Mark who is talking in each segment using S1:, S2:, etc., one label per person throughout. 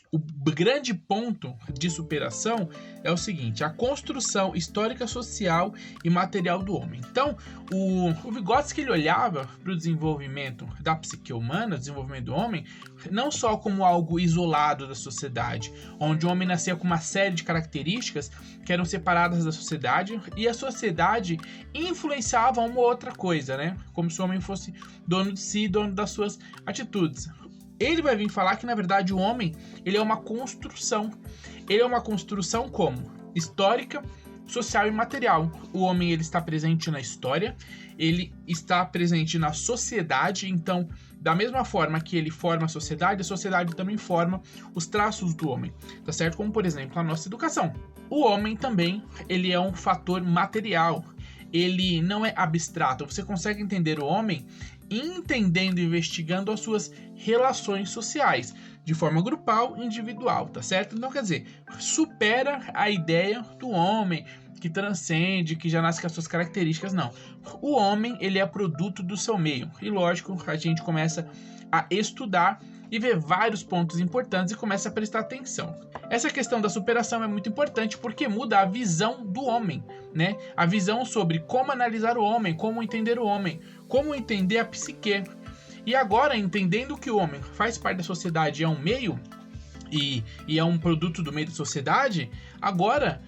S1: O grande ponto de superação é o seguinte: a construção histórica, social e material do homem. Então, o Vygotsky ele olhava para o desenvolvimento da psique humana, desenvolvimento do homem, não só como algo isolado da sociedade, onde o homem nascia com uma série de características que eram separadas da sociedade e a sociedade influenciava uma ou outra coisa, né? Como se o homem fosse dono de si, dono das suas atitudes. Ele vai vir falar que, na verdade, o homem ele é uma construção. Ele é uma construção como? Histórica, social e material. O homem ele está presente na história, ele está presente na sociedade, então, da mesma forma que ele forma a sociedade também forma os traços do homem, tá certo? Como, por exemplo, a nossa educação. O homem também, ele é um fator material, ele não é abstrato. Você consegue entender o homem entendendo e investigando as suas relações sociais, de forma grupal e individual, tá certo? Então, quer dizer, supera a ideia do homem, que transcende, que já nasce com as suas características, não. O homem, ele é produto do seu meio, e lógico, a gente começa a estudar e ver vários pontos importantes e começa a prestar atenção. Essa questão da superação é muito importante porque muda a visão do homem, né? A visão sobre como analisar o homem, como entender o homem, como entender a psique. E agora, entendendo que o homem faz parte da sociedade, é um meio e é um produto do meio da sociedade, agora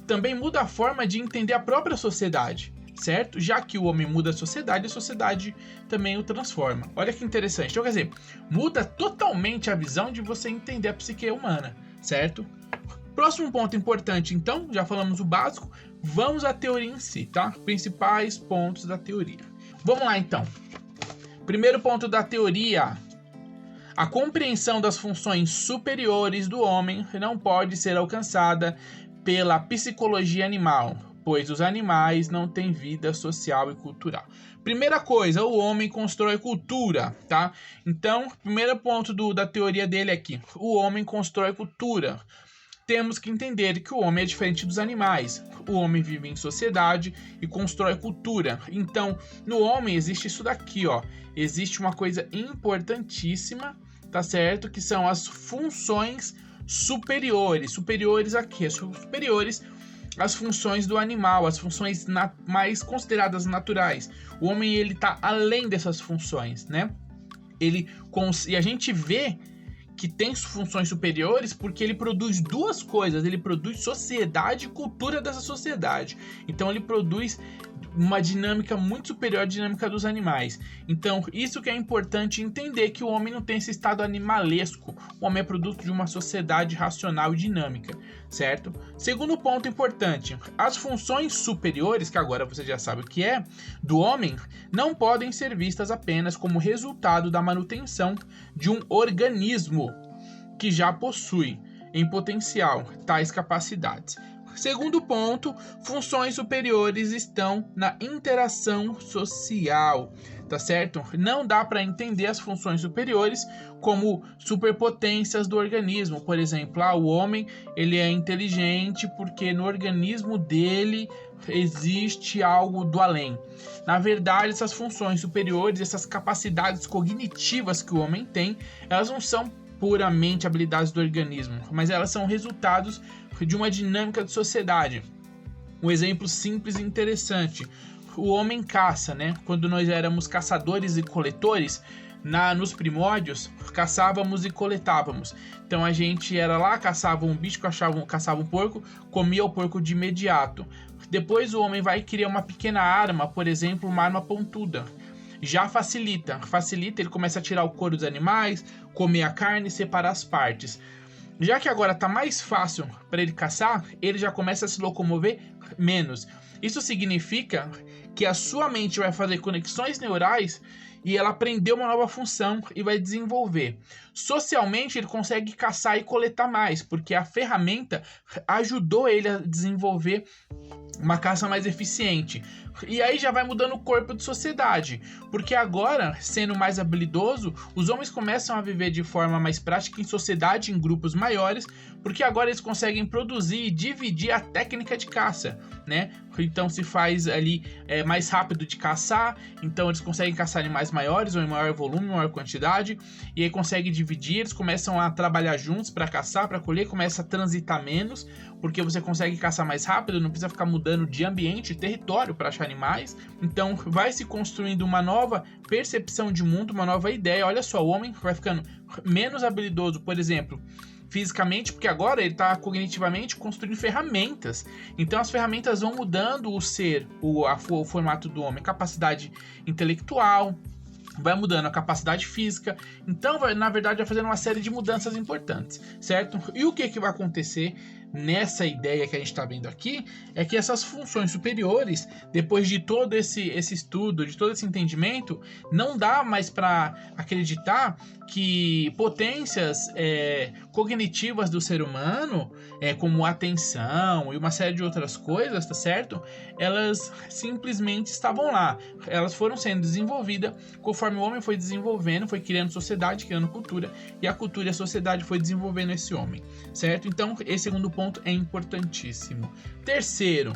S1: também muda a forma de entender a própria sociedade, certo? Já que o homem muda a sociedade também o transforma. Olha que interessante. Então, quer dizer, muda totalmente a visão de você entender a psique humana, certo? Próximo ponto importante, então, já falamos o básico, vamos à teoria em si, tá? Principais pontos da teoria. Vamos lá, então. Primeiro ponto da teoria: a compreensão das funções superiores do homem não pode ser alcançada pela psicologia animal, pois os animais não têm vida social e cultural. Primeira coisa, o homem constrói cultura, tá? Então, primeiro ponto da teoria dele aqui: o homem constrói cultura. Temos que entender que o homem é diferente dos animais. O homem vive em sociedade e constrói cultura. Então, no homem existe isso daqui, ó. Existe uma coisa importantíssima, tá certo? Que são as funções superiores. Superiores a quê? Superiores às funções do animal, as funções mais consideradas naturais. O homem, ele tá além dessas funções, né? E a gente vê que tem funções superiores porque ele produz duas coisas: ele produz sociedade e cultura dessa sociedade. Então ele produz uma dinâmica muito superior à dinâmica dos animais. Então isso que é importante entender, que o homem não tem esse estado animalesco. O homem é produto de uma sociedade racional e dinâmica, certo? Segundo ponto importante: as funções superiores, que agora você já sabe o que é, do homem, não podem ser vistas apenas como resultado da manutenção de um organismo que já possui em potencial tais capacidades. Segundo ponto, funções superiores estão na interação social, tá certo? Não dá para entender as funções superiores como superpotências do organismo. Por exemplo, o homem ele é inteligente porque no organismo dele existe algo do além. Na verdade, essas funções superiores, essas capacidades cognitivas que o homem tem, elas não são puramente habilidades do organismo, mas elas são resultados de uma dinâmica de sociedade. Um exemplo simples e interessante: o homem caça, né? Quando nós éramos caçadores e coletores, nos primórdios, caçávamos e coletávamos. Então a gente era lá, caçava um bicho, caçava um porco, comia o porco de imediato. Depois o homem vai criar uma pequena arma, por exemplo, uma arma pontuda. Já facilita, ele começa a tirar o couro dos animais, comer a carne e separar as partes. Já que agora está mais fácil para ele caçar, ele já começa a se locomover menos. Isso significa que a sua mente vai fazer conexões neurais e ela aprendeu uma nova função e vai desenvolver. Socialmente, ele consegue caçar e coletar mais, porque a ferramenta ajudou ele a desenvolver uma caça mais eficiente. E aí já vai mudando o corpo de sociedade, porque agora, sendo mais habilidoso, os homens começam a viver de forma mais prática em sociedade, em grupos maiores, porque agora eles conseguem produzir e dividir a técnica de caça, né? Então se faz ali mais rápido de caçar, então eles conseguem caçar animais maiores ou em maior volume, maior quantidade, e aí conseguem dividir, eles começam a trabalhar juntos para caçar, para colher, começa a transitar menos, porque você consegue caçar mais rápido, não precisa ficar mudando de ambiente, território para achar animais. Então vai se construindo uma nova percepção de mundo, uma nova ideia. Olha só, o homem vai ficando menos habilidoso, por exemplo, fisicamente, porque agora ele está cognitivamente construindo ferramentas. Então as ferramentas vão mudando o formato do homem, capacidade intelectual, vai mudando a capacidade física. Então, na verdade, vai fazendo uma série de mudanças importantes, certo? E o que vai acontecer nessa ideia que a gente está vendo aqui é que essas funções superiores, depois de todo esse estudo, de todo esse entendimento, não dá mais para acreditar que potências cognitivas do ser humano, como atenção e uma série de outras coisas, tá certo? Elas simplesmente estavam lá. Elas foram sendo desenvolvidas conforme o homem foi desenvolvendo, foi criando sociedade, criando cultura, e a cultura e a sociedade foi desenvolvendo esse homem, certo? Então, esse segundo ponto é importantíssimo. Terceiro,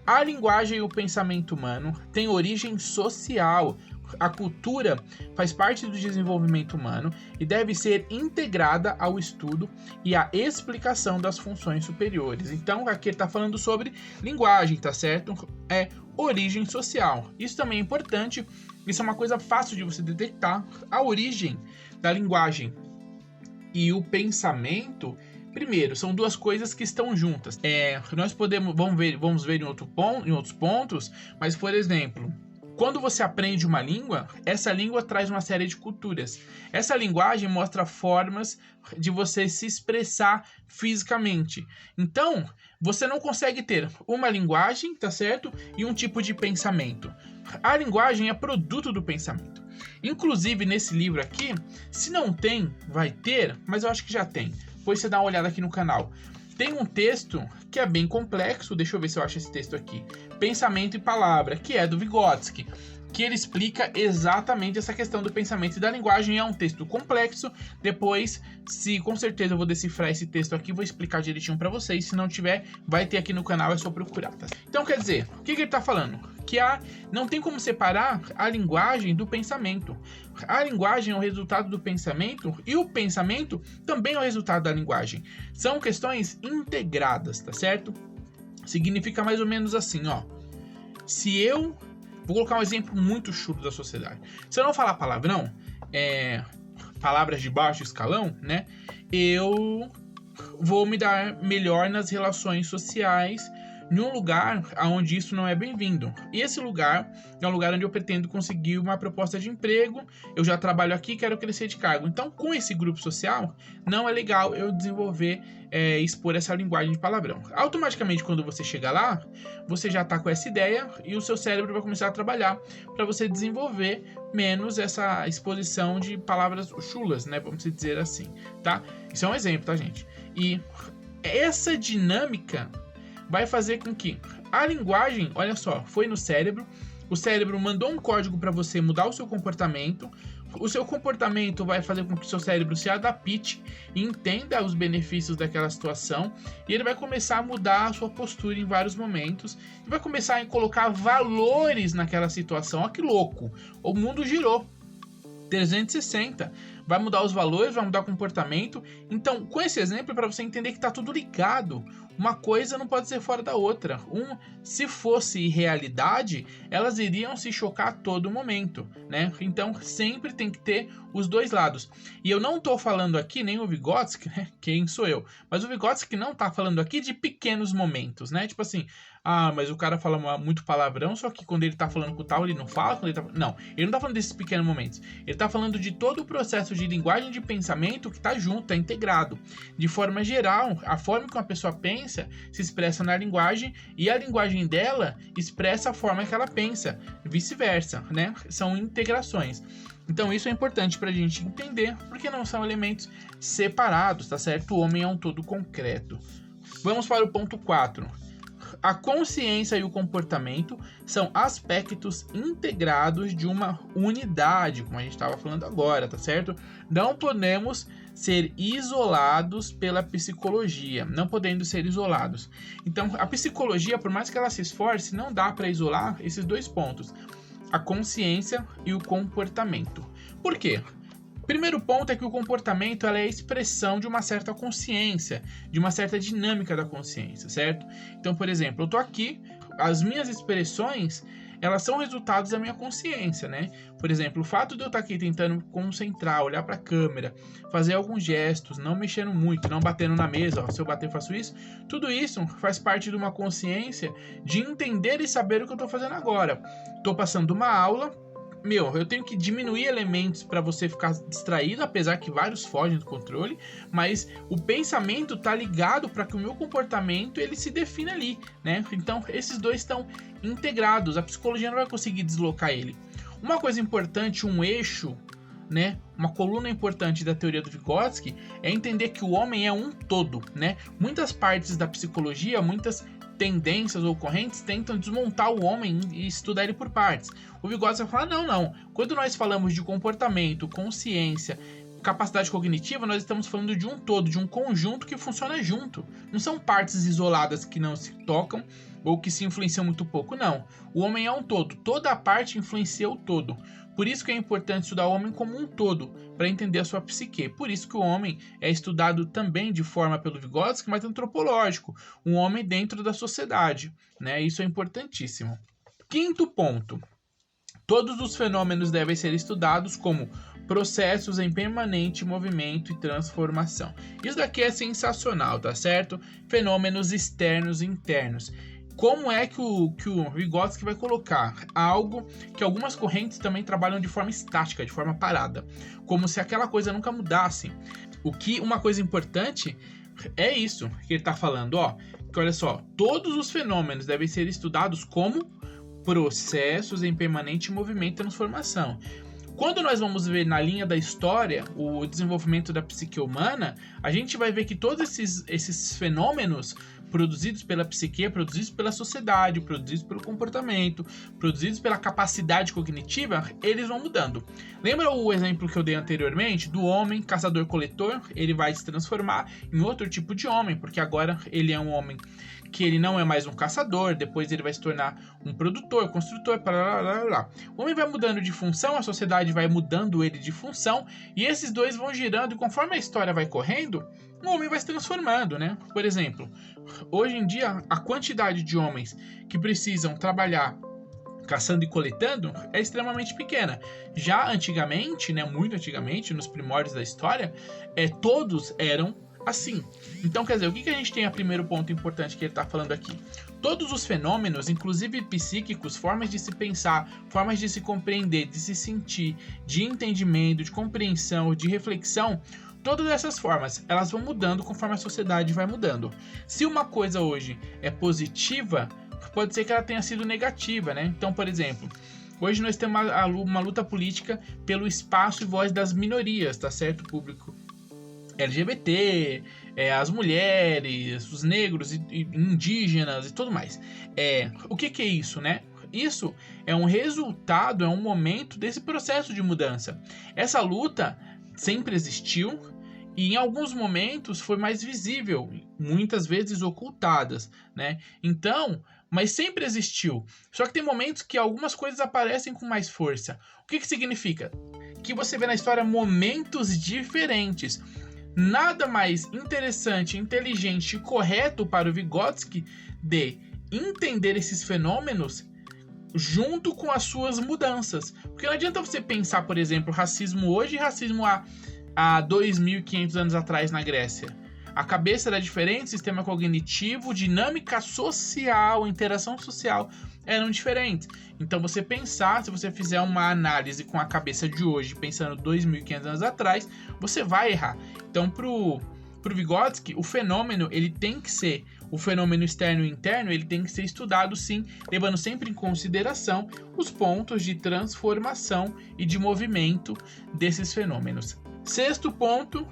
S1: a linguagem e o pensamento humano têm origem social. A cultura faz parte do desenvolvimento humano e deve ser integrada ao estudo e à explicação das funções superiores. Então, aqui ele está falando sobre linguagem, tá certo? É origem social. Isso também é importante, isso é uma coisa fácil de você detectar. A origem da linguagem e o pensamento, primeiro, são duas coisas que estão juntas. Nós vamos ver em outros pontos, mas, por exemplo, quando você aprende uma língua, essa língua traz uma série de culturas. Essa linguagem mostra formas de você se expressar fisicamente. Então, você não consegue ter uma linguagem, tá certo? E um tipo de pensamento. A linguagem é produto do pensamento. Inclusive, nesse livro aqui, se não tem, vai ter, mas eu acho que já tem. Depois você dá uma olhada aqui no canal. Tem um texto que é bem complexo, deixa eu ver se eu acho esse texto aqui. Pensamento e Palavra, que é do Vygotsky, que ele explica exatamente essa questão do pensamento e da linguagem. É um texto complexo. Depois, com certeza eu vou decifrar esse texto aqui, vou explicar direitinho para vocês. Se não tiver, vai ter aqui no canal, é só procurar, tá? Então, quer dizer, o que ele está falando? Que não tem como separar a linguagem do pensamento. A linguagem é o resultado do pensamento e o pensamento também é o resultado da linguagem. São questões integradas, tá certo? Significa mais ou menos assim, ó. Se eu... Vou colocar um exemplo muito chulo da sociedade. Se eu não falar palavrão, palavras de baixo escalão, né? Eu vou me dar melhor nas relações sociais em um lugar onde isso não é bem-vindo. E esse lugar é um lugar onde eu pretendo conseguir uma proposta de emprego, eu já trabalho aqui, quero crescer de cargo. Então, com esse grupo social, não é legal eu desenvolver, expor essa linguagem de palavrão. Automaticamente, quando você chega lá, você já está com essa ideia e o seu cérebro vai começar a trabalhar para você desenvolver menos essa exposição de palavras chulas, né? Vamos dizer assim, tá? Isso é um exemplo, tá, gente? E essa dinâmica vai fazer com que a linguagem, olha só, foi no cérebro, o cérebro mandou um código para você mudar o seu comportamento vai fazer com que o seu cérebro se adapte e entenda os benefícios daquela situação, e ele vai começar a mudar a sua postura em vários momentos, e vai começar a colocar valores naquela situação. Olha que louco, o mundo girou 360, vai mudar os valores, vai mudar o comportamento. Então, com esse exemplo, é para você entender que está tudo ligado. Uma coisa não pode ser fora da outra. Se fosse realidade, elas iriam se chocar a todo momento, né? Então, sempre tem que ter os dois lados. E eu não estou falando aqui, nem o Vygotsky, né? Quem sou eu? Mas o Vygotsky não está falando aqui de pequenos momentos, né? Tipo assim, mas o cara fala muito palavrão, só que quando ele tá falando com o tal, ele não fala. Não, ele não tá falando desses pequenos momentos. Ele tá falando de todo o processo de linguagem de pensamento que tá junto, tá integrado. De forma geral, a forma que uma pessoa pensa se expressa na linguagem, e a linguagem dela expressa a forma que ela pensa, vice-versa, né? São integrações. Então isso é importante pra gente entender, porque não são elementos separados, tá certo? O homem é um todo concreto. Vamos para o ponto 4. A consciência e o comportamento são aspectos integrados de uma unidade, como a gente estava falando agora, tá certo? Não podemos ser isolados pela psicologia, não podendo ser isolados. Então, a psicologia, por mais que ela se esforce, não dá para isolar esses dois pontos, a consciência e o comportamento. Por quê? Primeiro ponto é que o comportamento ela é a expressão de uma certa consciência, de uma certa dinâmica da consciência, certo? Então, por exemplo, eu tô aqui, as minhas expressões, elas são resultados da minha consciência, né? Por exemplo, o fato de eu estar aqui tentando concentrar, olhar para a câmera, fazer alguns gestos, não mexendo muito, não batendo na mesa, ó, se eu bater eu faço isso, tudo isso faz parte de uma consciência de entender e saber o que eu estou fazendo agora. Estou passando uma aula, eu tenho que diminuir elementos para você ficar distraído, apesar que vários fogem do controle, mas o pensamento tá ligado para que o meu comportamento ele se defina ali, né? Então esses dois estão integrados, a psicologia não vai conseguir deslocar ele. Uma coisa importante, um eixo, né? Uma coluna importante da teoria do Vygotsky é entender que o homem é um todo, né? Muitas partes da psicologia, muitas tendências ou correntes tentam desmontar o homem e estudar ele por partes. O Vygotsky vai falar, não. Quando nós falamos de comportamento, consciência, capacidade cognitiva, nós estamos falando de um todo, de um conjunto que funciona junto. Não são partes isoladas que não se tocam ou que se influenciam muito pouco, não. O homem é um todo, toda a parte influencia o todo. Por isso que é importante estudar o homem como um todo, para entender a sua psique. Por isso que o homem é estudado também de forma pelo Vygotsky, mas antropológico. Um homem dentro da sociedade, né? Isso é importantíssimo. Quinto ponto. Todos os fenômenos devem ser estudados como processos em permanente movimento e transformação. Isso daqui é sensacional, tá certo? Fenômenos externos e internos. Como é que o Vygotsky vai colocar algo que algumas correntes também trabalham de forma estática, de forma parada, como se aquela coisa nunca mudasse. Uma coisa importante é isso que ele está falando, que olha só, todos os fenômenos devem ser estudados como processos em permanente movimento e transformação. Quando nós vamos ver na linha da história o desenvolvimento da psique humana, a gente vai ver que todos esses fenômenos produzidos pela psique, produzidos pela sociedade, produzidos pelo comportamento, produzidos pela capacidade cognitiva, eles vão mudando. Lembra o exemplo que eu dei anteriormente do homem caçador-coletor? Ele vai se transformar em outro tipo de homem, porque agora ele é um homem que ele não é mais um caçador, depois ele vai se tornar um produtor, construtor, blá. O homem vai mudando de função, a sociedade vai mudando ele de função, e esses dois vão girando, e conforme a história vai correndo, o homem vai se transformando, né? Por exemplo, hoje em dia, a quantidade de homens que precisam trabalhar caçando e coletando é extremamente pequena. Já antigamente, né, muito antigamente, nos primórdios da história, todos eram assim. Então, quer dizer, o que a gente tem a primeiro ponto importante que ele está falando aqui? Todos os fenômenos, inclusive psíquicos, formas de se pensar, formas de se compreender, de se sentir, de entendimento, de compreensão, de reflexão, todas essas formas, elas vão mudando conforme a sociedade vai mudando. Se uma coisa hoje é positiva, pode ser que ela tenha sido negativa, né? Então, por exemplo, hoje nós temos uma luta política pelo espaço e voz das minorias, tá certo? Público LGBT, as mulheres, os negros e indígenas e tudo mais. O que é isso, né? Isso é um resultado, é um momento desse processo de mudança. Essa luta sempre existiu e em alguns momentos foi mais visível, muitas vezes ocultadas, né? Então, mas sempre existiu. Só que tem momentos que algumas coisas aparecem com mais força. O que significa? Que você vê na história momentos diferentes. Nada mais interessante, inteligente e correto para o Vygotsky de entender esses fenômenos junto com as suas mudanças. Porque não adianta você pensar, por exemplo, racismo hoje e racismo há 2.500 anos atrás na Grécia. A cabeça era diferente, sistema cognitivo, dinâmica social, interação social eram diferentes. Então você pensar, se você fizer uma análise com a cabeça de hoje, pensando 2.500 anos atrás, você vai errar. Então pro Vygotsky, o fenômeno, ele tem que ser, o fenômeno externo e interno, ele tem que ser estudado sim, levando sempre em consideração os pontos de transformação e de movimento desses fenômenos. Sexto ponto,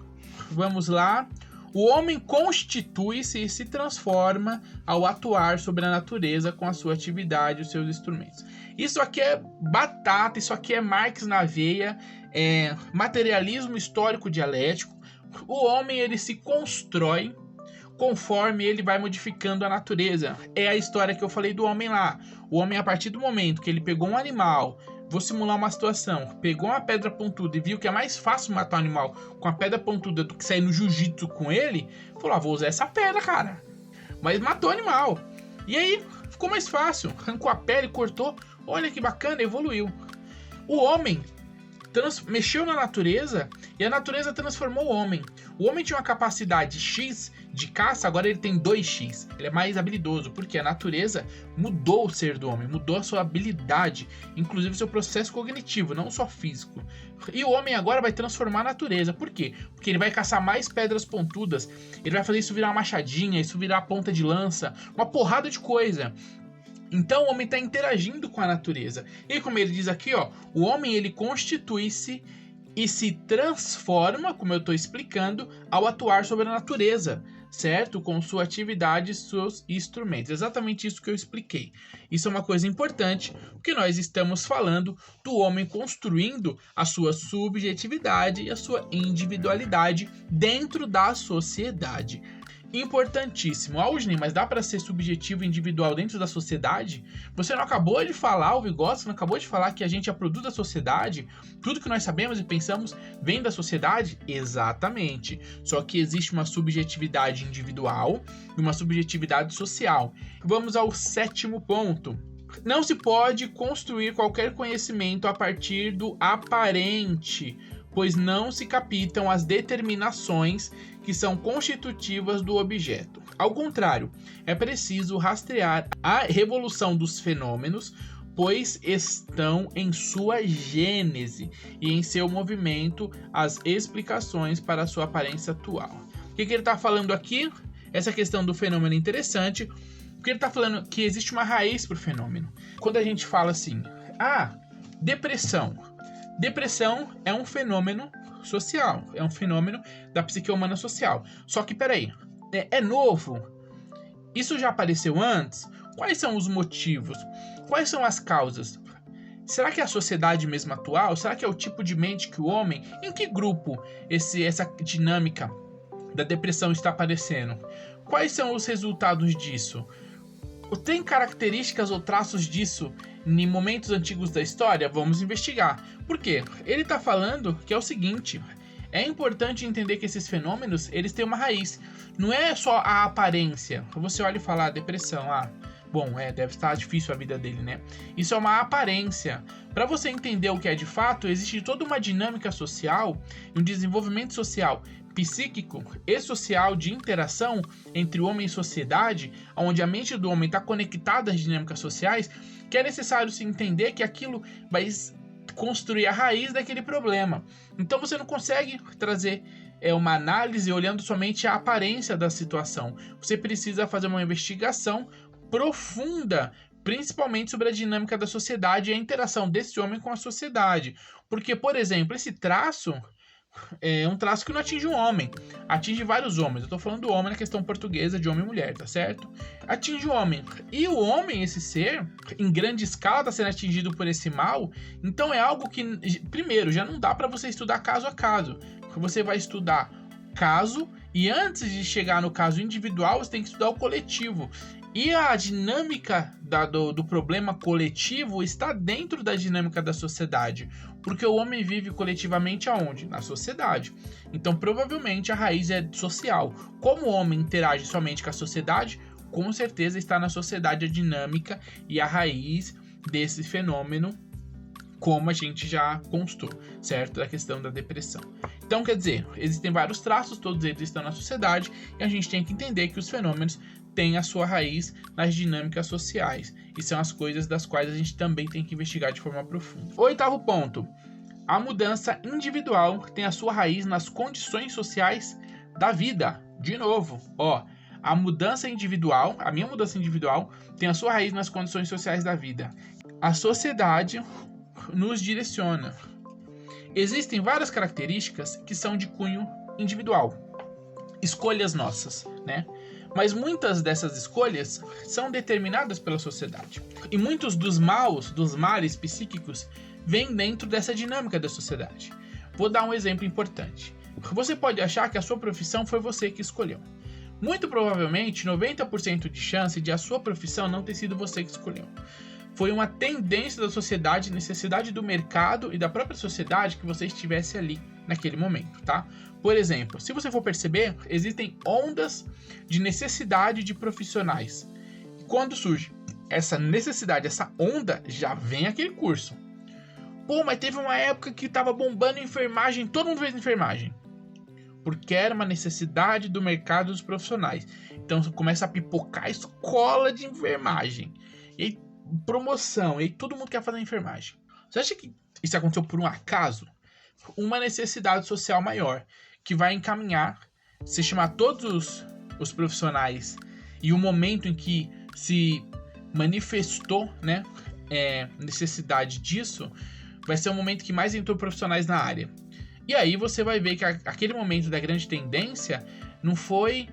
S1: vamos lá. O homem constitui-se e se transforma ao atuar sobre a natureza com a sua atividade e os seus instrumentos. Isso aqui é batata, isso aqui é Marx na veia, é materialismo histórico dialético. O homem ele se constrói conforme ele vai modificando a natureza. É a história que eu falei do homem lá. O homem, a partir do momento que ele pegou um animal, vou simular uma situação, pegou uma pedra pontuda e viu que é mais fácil matar um animal com a pedra pontuda do que sair no jiu-jitsu com ele, falou, vou usar essa pedra, cara. Mas matou o animal. E aí, ficou mais fácil. Arrancou a pele, cortou. Olha que bacana, evoluiu. O homem mexeu na natureza e a natureza transformou o homem. O homem tinha uma capacidade X de caça, agora ele tem 2x. Ele é mais habilidoso, porque a natureza mudou o ser do homem, mudou a sua habilidade, inclusive o seu processo cognitivo, não só físico. E o homem agora vai transformar a natureza. Por quê? Porque ele vai caçar mais pedras pontudas, ele vai fazer isso virar uma machadinha, isso virar ponta de lança, uma porrada de coisa. Então o homem está interagindo com a natureza. E como ele diz aqui, o homem ele constitui-se e se transforma, como eu estou explicando, ao atuar sobre a natureza, certo? Com sua atividade e seus instrumentos. Exatamente isso que eu expliquei. Isso é uma coisa importante, porque nós estamos falando do homem construindo a sua subjetividade e a sua individualidade dentro da sociedade. Importantíssimo. Aldney, mas dá para ser subjetivo e individual dentro da sociedade? Você não acabou de falar, o Vygotsky não acabou de falar que a gente é produto da sociedade? Tudo que nós sabemos e pensamos vem da sociedade? Exatamente. Só que existe uma subjetividade individual e uma subjetividade social. Vamos ao 7º ponto. Não se pode construir qualquer conhecimento a partir do aparente, pois não se captam as determinações que são constitutivas do objeto. Ao contrário, é preciso rastrear a revolução dos fenômenos, pois estão em sua gênese e em seu movimento as explicações para a sua aparência atual. O que ele está falando aqui? Essa questão do fenômeno é interessante, porque ele está falando que existe uma raiz para o fenômeno. Quando a gente fala assim, depressão. Depressão é um fenômeno social, é um fenômeno da psique humana social. Só que, peraí, é novo? Isso já apareceu antes? Quais são os motivos? Quais são as causas? Será que é a sociedade mesmo atual? Será que é o tipo de mente que o homem... Em que grupo essa dinâmica da depressão está aparecendo? Quais são os resultados disso? Tem características ou traços disso em momentos antigos da história? Vamos investigar. Por quê? Ele está falando que é o seguinte: é importante entender que esses fenômenos eles têm uma raiz. Não é só a aparência. Você olha e fala, depressão, deve estar difícil a vida dele, né? Isso é uma aparência. Para você entender o que é de fato, existe toda uma dinâmica social e um desenvolvimento social, psíquico e social de interação entre o homem e sociedade, onde a mente do homem está conectada às dinâmicas sociais, que é necessário se entender que aquilo vai construir a raiz daquele problema. Então você não consegue trazer uma análise olhando somente a aparência da situação. Você precisa fazer uma investigação profunda, principalmente sobre a dinâmica da sociedade e a interação desse homem com a sociedade. Porque, por exemplo, esse traço é um traço que não atinge um homem, atinge vários homens. Eu tô falando do homem na questão portuguesa de homem e mulher, tá certo? Atinge o homem. E o homem, esse ser, em grande escala, tá sendo atingido por esse mal. Então é algo que, primeiro, já não dá para você estudar caso a caso. Você vai estudar caso e antes de chegar no caso individual, você tem que estudar o coletivo. E a dinâmica do problema coletivo está dentro da dinâmica da sociedade, porque o homem vive coletivamente aonde? Na sociedade. Então, provavelmente, a raiz é social. Como o homem interage somente com a sociedade, com certeza está na sociedade a dinâmica e a raiz desse fenômeno, como a gente já constou, certo? Da questão da depressão. Então, quer dizer, existem vários traços, todos eles estão na sociedade, e a gente tem que entender que os fenômenos têm a sua raiz nas dinâmicas sociais, e são as coisas das quais a gente também tem que investigar de forma profunda. 8º ponto. A mudança individual tem a sua raiz nas condições sociais da vida. De novo, a mudança individual, a minha mudança individual, tem a sua raiz nas condições sociais da vida. A sociedade nos direciona. Existem várias características que são de cunho individual. escolhas nossas, né? Mas muitas dessas escolhas são determinadas pela sociedade. E muitos dos males psíquicos, vêm dentro dessa dinâmica da sociedade. Vou dar um exemplo importante. Você pode achar que a sua profissão foi você que escolheu. Muito provavelmente, 90% de chance de a sua profissão não ter sido você que escolheu. Foi uma tendência da sociedade, necessidade do mercado e da própria sociedade que você estivesse ali naquele momento, tá? Por exemplo, se você for perceber, existem ondas de necessidade de profissionais. E quando surge essa necessidade, essa onda, já vem aquele curso. Pô, mas teve uma época que tava bombando enfermagem, todo mundo fez enfermagem. Porque era uma necessidade do mercado dos profissionais. Então começa a pipocar a escola de enfermagem. E aí, promoção, e aí todo mundo quer fazer enfermagem. Você acha que isso aconteceu por um acaso? Uma necessidade social maior, que vai encaminhar, se chamar todos os profissionais e o momento em que se manifestou, né, necessidade disso, vai ser o momento que mais entrou profissionais na área. E aí você vai ver que aquele momento da grande tendência não foi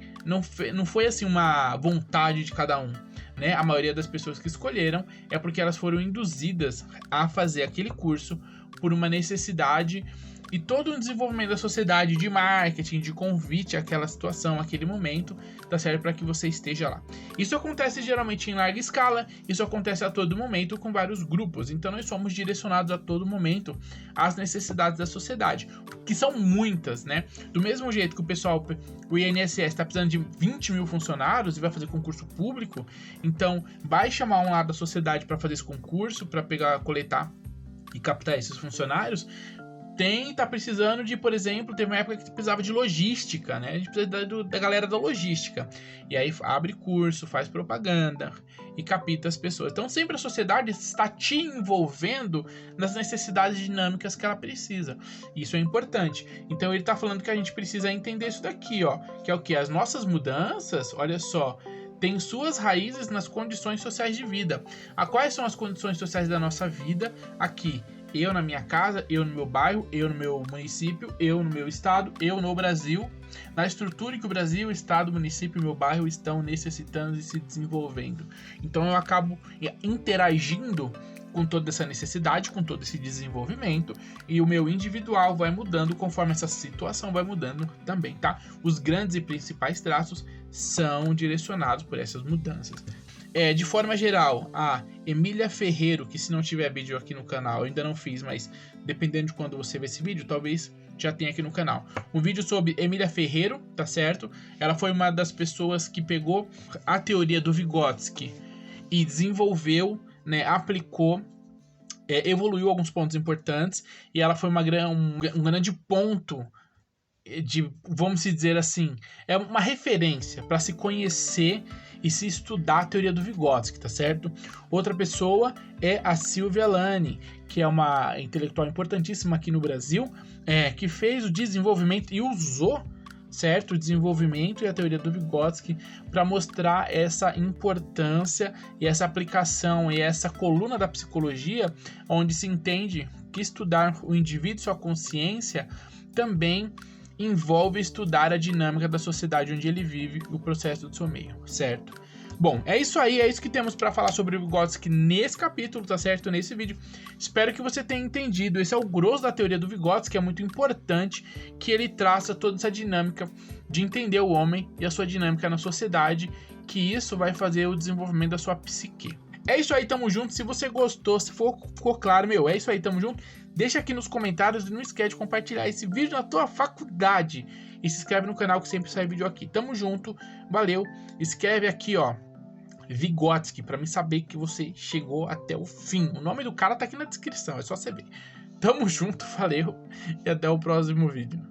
S1: assim uma vontade de cada um, né? A maioria das pessoas que escolheram é porque elas foram induzidas a fazer aquele curso por uma necessidade e todo um desenvolvimento da sociedade de marketing, de convite àquela situação, àquele momento, tá certo? Para que você esteja lá. Isso acontece geralmente em larga escala, isso acontece a todo momento com vários grupos, então nós somos direcionados a todo momento às necessidades da sociedade, que são muitas, né? Do mesmo jeito que o INSS está precisando de 20 mil funcionários e vai fazer concurso público, então vai chamar um lado da sociedade para fazer esse concurso, para coletar e captar esses funcionários. Tá precisando de, por exemplo, teve uma época que precisava de logística, né? A gente precisa da galera da logística. E aí abre curso, faz propaganda e capta as pessoas. Então sempre a sociedade está te envolvendo nas necessidades dinâmicas que ela precisa. Isso é importante. Então ele está falando que a gente precisa entender isso daqui, ó. Que é o que? As nossas mudanças, olha só, tem suas raízes nas condições sociais de vida. Quais são as condições sociais da nossa vida aqui? Eu na minha casa, eu no meu bairro, eu no meu município, eu no meu estado, eu no Brasil, na estrutura que o Brasil, o estado, o município e o meu bairro estão necessitando e se desenvolvendo. Então eu acabo interagindo com toda essa necessidade, com todo esse desenvolvimento, e o meu individual vai mudando conforme essa situação vai mudando também, tá? Os grandes e principais traços são direcionados por essas mudanças. De forma geral, a Emília Ferreiro, que se não tiver vídeo aqui no canal, eu ainda não fiz, mas dependendo de quando você ver esse vídeo, talvez já tenha aqui no canal. Um vídeo sobre Emília Ferreiro, tá certo? Ela foi uma das pessoas que pegou a teoria do Vygotsky e desenvolveu, né, aplicou, evoluiu alguns pontos importantes, e ela foi um grande ponto de, vamos dizer assim, é uma referência para se conhecer e se estudar a teoria do Vygotsky, tá certo? Outra pessoa é a Silvia Lani, que é uma intelectual importantíssima aqui no Brasil, que fez o desenvolvimento e usou, certo, o desenvolvimento e a teoria do Vygotsky para mostrar essa importância e essa aplicação e essa coluna da psicologia, onde se entende que estudar o indivíduo e sua consciência também envolve estudar a dinâmica da sociedade onde ele vive, o processo do seu meio, certo? Bom, é isso aí, é isso que temos para falar sobre o Vygotsky nesse capítulo, tá certo? Nesse vídeo. Espero que você tenha entendido. Esse é o grosso da teoria do Vygotsky, é muito importante que ele traça toda essa dinâmica de entender o homem e a sua dinâmica na sociedade, que isso vai fazer o desenvolvimento da sua psique. É isso aí, tamo junto. Se você gostou, se ficou claro, é isso aí, tamo junto. Deixa aqui nos comentários e não esquece de compartilhar esse vídeo na tua faculdade. E se inscreve no canal que sempre sai vídeo aqui. Tamo junto, valeu. Escreve aqui, ó, Vygotsky, pra mim saber que você chegou até o fim. O nome do cara tá aqui na descrição, é só você ver. Tamo junto, valeu. E até o próximo vídeo.